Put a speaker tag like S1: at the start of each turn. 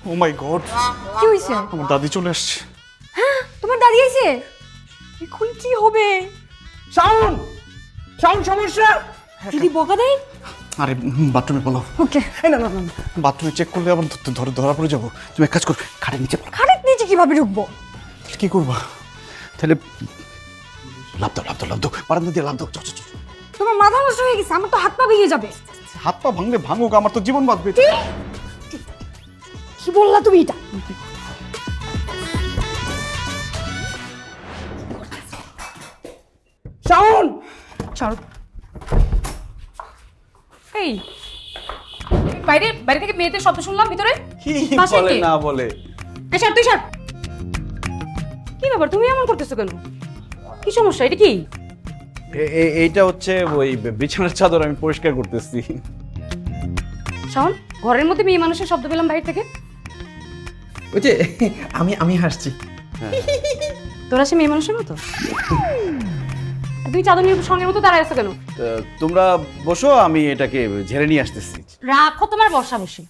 S1: ও মাই god,
S2: কি হইছে?
S1: আমার দাদি চলে আসছে।
S2: হ্যাঁ, তোমার দাদি আইছে। এখন কি হবে?
S3: শাওন, শাওন সমস্যা।
S2: যদি বকা দেয়?
S1: আরে বাথরুমে বলো।
S2: ওকে।
S3: এই না না না,
S1: বাথরুমে চেক করলে আবার ধরা পড়ে যাবো। তুমি এক কাজ করো, খাটের নিচে পড়ো।
S2: খাটের নিচে কিভাবে ঢুকবো?
S1: কি করবা? তাহলে লাভ দাও বারান্দা দিয়ে লাভ দাও। চল চল চল।
S2: তোমার মাথা নষ্ট হয়ে গেছে, আমার তো হাত পা ভেঙে যাবে।
S1: হাত পা ভাঙলে ভাঙুক, আমার তো জীবন বাঁচবে।
S2: কি বললা তুমি এটা?
S3: শাওন।
S2: ছাড়ো। এই বাইরে বাইরে থেকে মেয়েদের শব্দ শুনলাম ভিতরে।
S3: কি
S2: বাসায়
S3: বলে
S2: কে?
S3: না বলে?
S2: এই ছাড়, তুই ছাড়। কি ব্যাপার, তুমি এমন করতেছো কেন? কি সমস্যা, এটা কি?
S3: এইটা হচ্ছে ওই বিছানার চাদর আমি পরিষ্কার করতেছি।
S2: শাওন, ঘরের মধ্যে মেয়ে মানুষের শব্দ পেলাম বাইরে থেকে।
S4: ওই যে আমি হাসছি।
S2: তোরা সে মেয়ে মানুষের মতো? তুমি চাদর নিয়ে সঙ্গের মতো দাঁড়ায় আছো কেন?
S3: তোমরা বসো, আমি এটাকে ঝেড়ে নিয়ে আসতেছি।
S2: রাখো তোমার বর্ষা বসে।